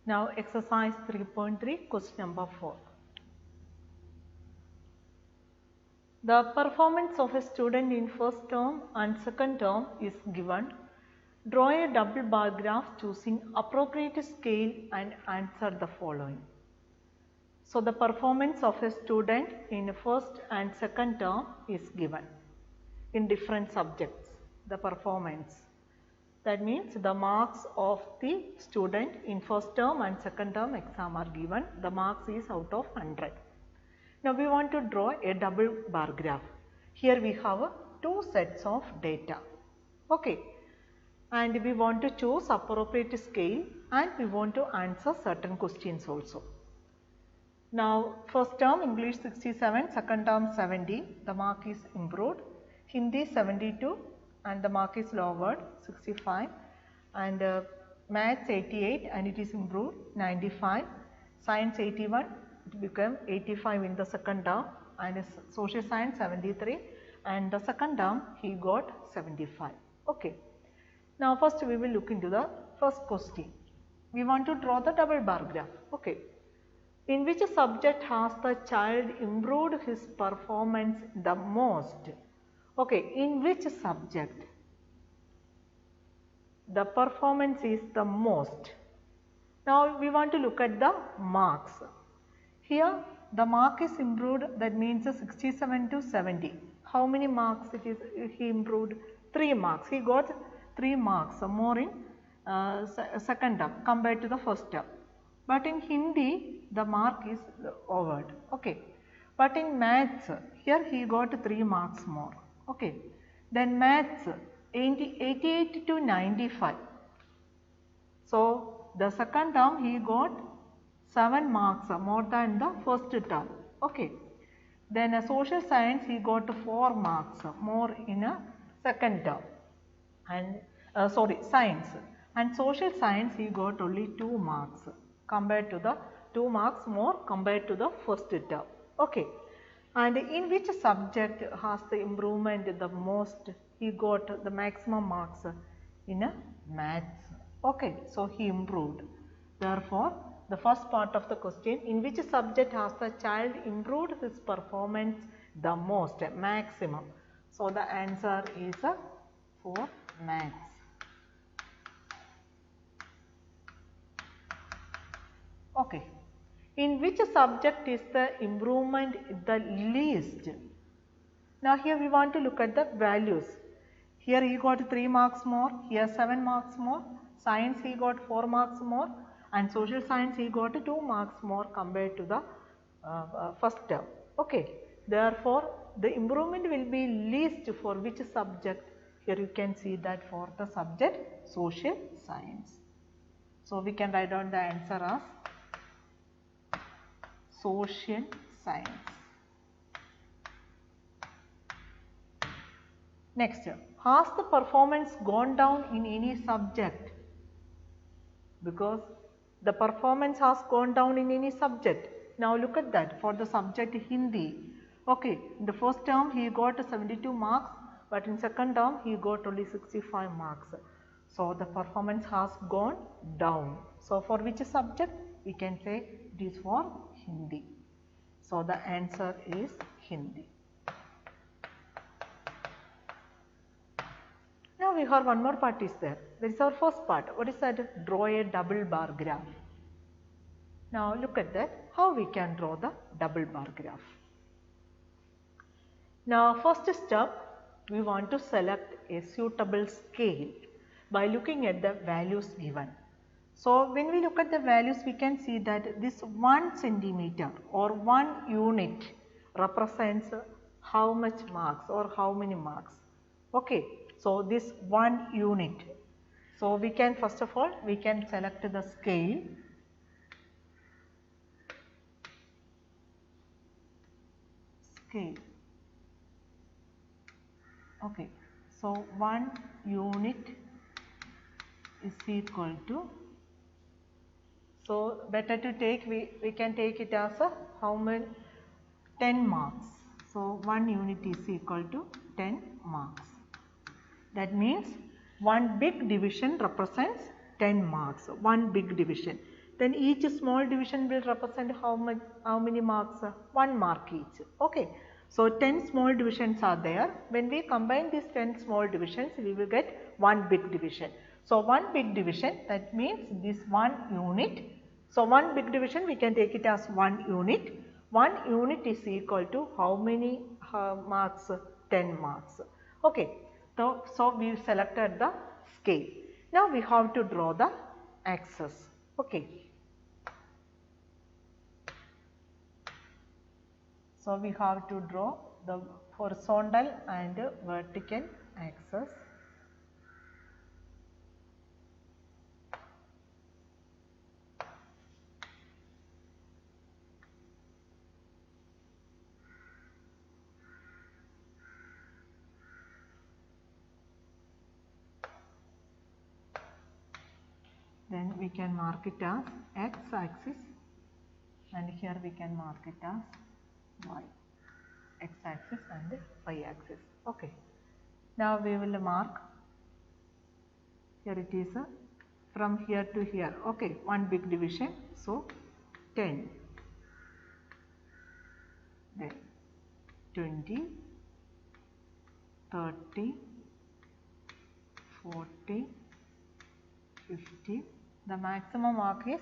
Now exercise 3.3 question number 4. The performance of a student in first term and second term is given. Draw a double bar graph choosing appropriate scale and answer the following. So the performance of a student in first and second term is given in different subjects. The performance, that means the marks of the student in first term and second term exam are given. The marks is out of 100. Now we want to draw a double bar graph. Here we have two sets of data. Okay. And we want to choose appropriate scale and we want to answer certain questions also. Now first term English 67, second term 70, the mark is improved. Hindi 72 and the mark is lowered 65, and maths 88 and it is improved 95, science 81, it became 85 in the second term, and social science 73 and the second term he got 75. Okay. Now first we will look into the first question. We want to draw the double bar graph. Okay. In which subject has the child improved his performance the most? Okay, in which subject the performance is the most? Now we want to look at the marks. Here the mark is improved, that means 67 to 70. How many marks it is he improved? 3 marks. He got 3 marks more in second term compared to the first term. But in Hindi the mark is lowered. Okay. But in maths here he got 3 marks more. Okay. Then maths 88 to 95. So the second term he got 7 marks more than the first term. Okay. Then social science he got 4 marks more in a second term. And science, and social science he got only 2 marks compared to the 2 marks more compared to the first term. Okay. And in which subject has the improvement the most? He got the maximum marks in a maths. Okay. So he improved. Therefore the first part of the question, in which subject has the child improved his performance the most, maximum? So the answer is for maths. Okay. In which subject is the improvement the least? Now here we want to look at the values. Here he got 3 marks more, here 7 marks more, science he got 4 marks more, and social science he got 2 marks more compared to the first term. Okay. Therefore the improvement will be least for which subject? Here you can see that for the subject social science. So we can write down the answer as social science. Next, has the performance gone down in any subject? Because the performance has gone down in any subject. Now look at that for the subject Hindi. Okay, in the first term he got 72 marks, but in second term he got only 65 marks. So the performance has gone down. So for which subject? We can say it is for Hindi. So the answer is Hindi. Now we have one more part is there. That is our first part. What is that? Draw a double bar graph. Now look at that, how we can draw the double bar graph. Now first step, we want to select a suitable scale by looking at the values given. So when we look at the values, we can see that this 1 centimeter or 1 unit represents how much marks or how many marks. Okay. So this 1 unit. So we can first of all we can select the scale. Okay. So 1 unit is equal to, so better to take, we can take it as a how many, 10 marks. So 1 unit is equal to 10 marks. That means one big division represents 10 marks, one big division. Then each small division will represent how many marks? 1 mark each. Okay. So 10 small divisions are there. When we combine these 10 small divisions, we will get one big division. So one big division, that means this 1 unit. So one big division we can take it as 1 unit. 1 unit is equal to how many marks? 10 marks. Okay. So we selected the scale. Now we have to draw the axis. Okay. So we have to draw the horizontal and vertical axis. Then we can mark it as x axis, and here we can mark it as y, x axis and y axis. Okay. Now we will mark, here it is from here to here. Okay, one big division. So 10, then 20, 30, 40, 50. The maximum mark is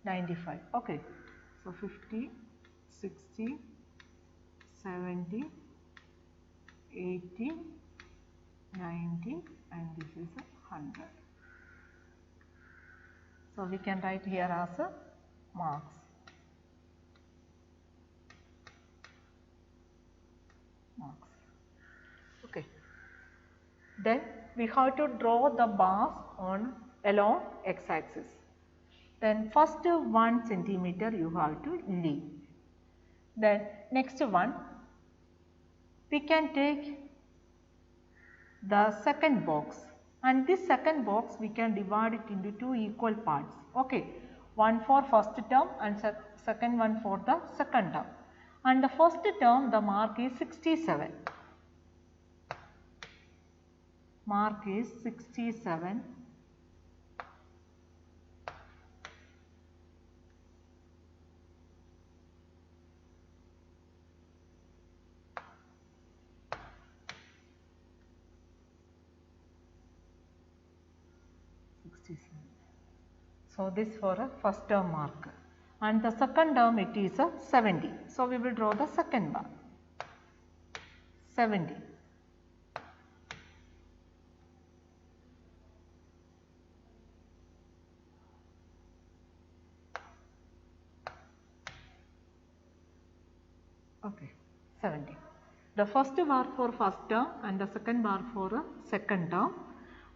95. Okay. So 50, 60, 70, 80, 90, and this is 100. So we can write here as marks. Okay. Then we have to draw the bars along x axis. Then first 1 centimeter you have to leave. Then next one, we can take the second box, and this second box we can divide it into 2 equal parts. Okay, one for first term and second one for the second term. And the first term, the mark is 67. Mark is 67. So this for a first term mark, and the second term it is a 70. So we will draw the second bar, 70. Okay, 70. The first bar for first term and the second bar for a second term.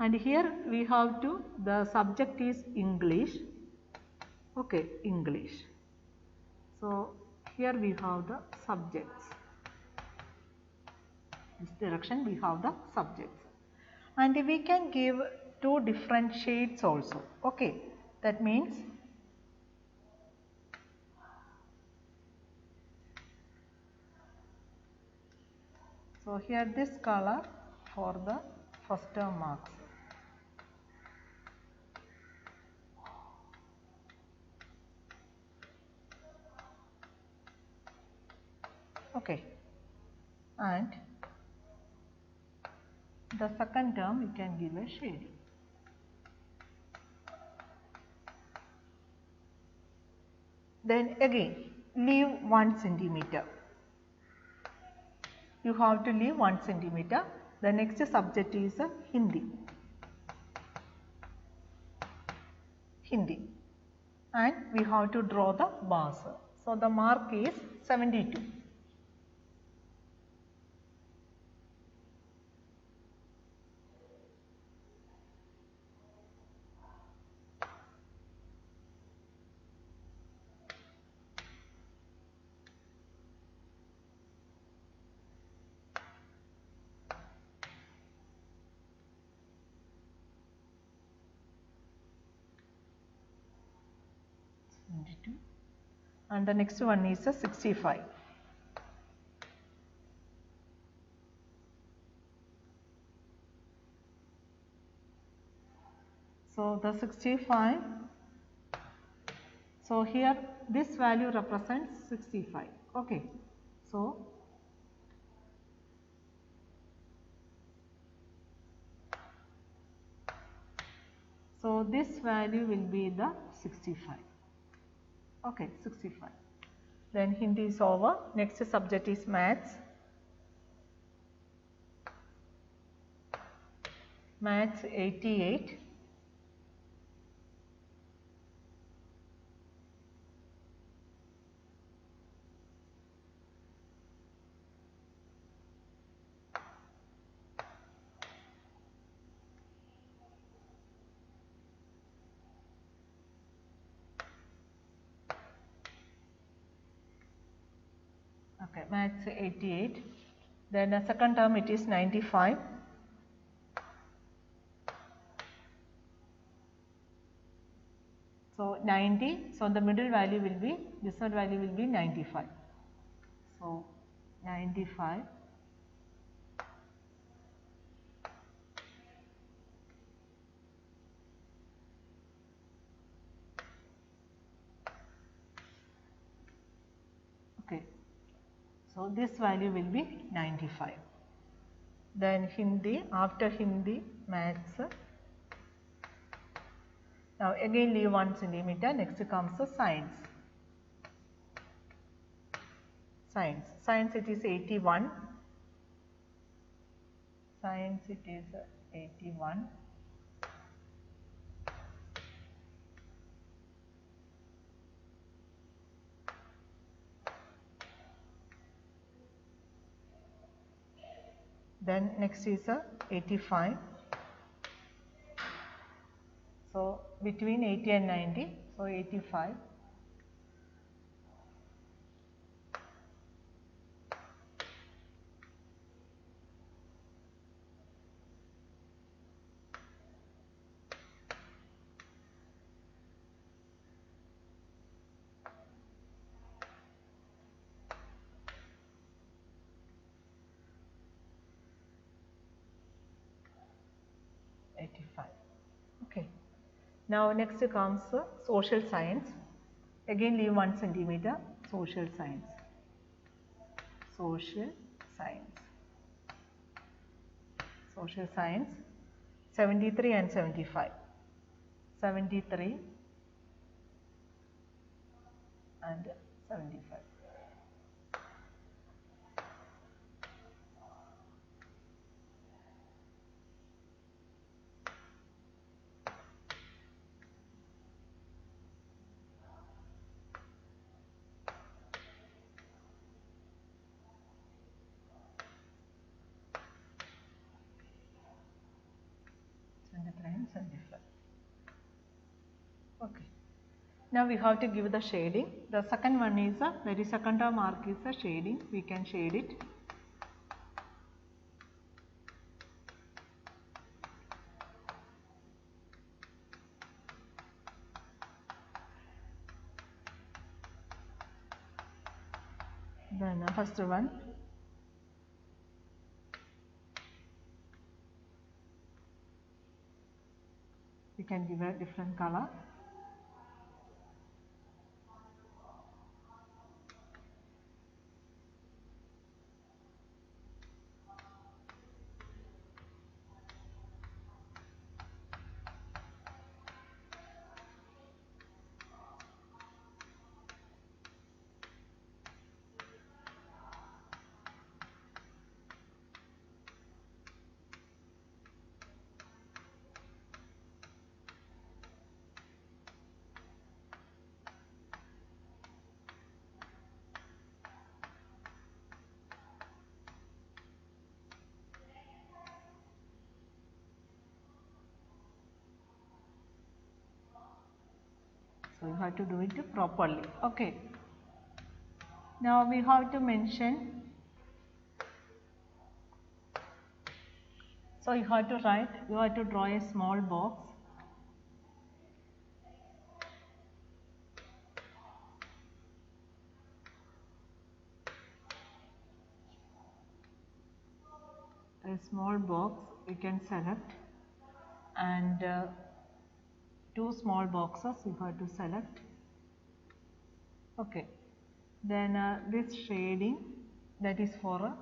And here we have to, the subject is English. Okay, English. So here we have the subjects. This direction we have the subjects. And we can give 2 different shades also. Okay, that means so here this color for the first term marks. Okay, and the second term we can give a shade. Then again leave 1 centimeter. You have to leave 1 centimeter. The next subject is Hindi. Hindi. And we have to draw the bars. So the mark is 72. And the next one is a 65. So the 65, So here this value represents 65. Okay. So this value will be the 65. Okay, 65. Then Hindi is over. Next subject is maths. Maths 88. Okay, maths 88. Then the second term it is 95. So 90. So the middle value will be, this one value will be 95. So 95. Okay. So this value will be 95. Then Hindi, after Hindi, maths. Now again leave 1 centimeter. Next comes the science. Science it is 81. Science it is 81. Then next is 85. So between 80 and 90, so 85. Okay. Now next comes social science. Again leave 1 centimeter. Social science. Social science 73 and 75. 73 and 75. Okay. Now we have to give the shading. The second one is the very second mark is the shading. We can shade it. Then first one. We can give a different color. So you have to do it properly. Okay. Now we have to mention. So you have to write. You have to draw a small box. A small box you can select, and two small boxes you have to select. Okay, then this shading, that is for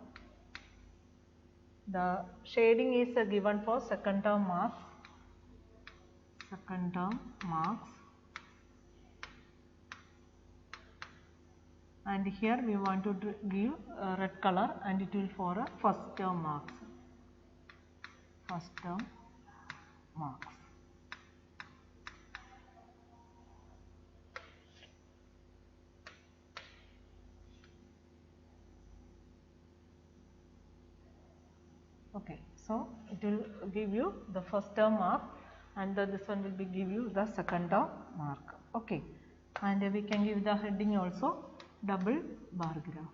the shading is given for second term marks, and here we want to give red color, and it will for first term marks. Okay, so it will give you the first term mark, and this one will be give you the second term mark. Okay, and we can give the heading also double bar graph.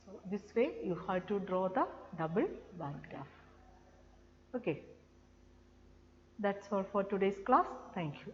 So this way you have to draw the double bar graph. Okay, that's all for today's class. Thank you.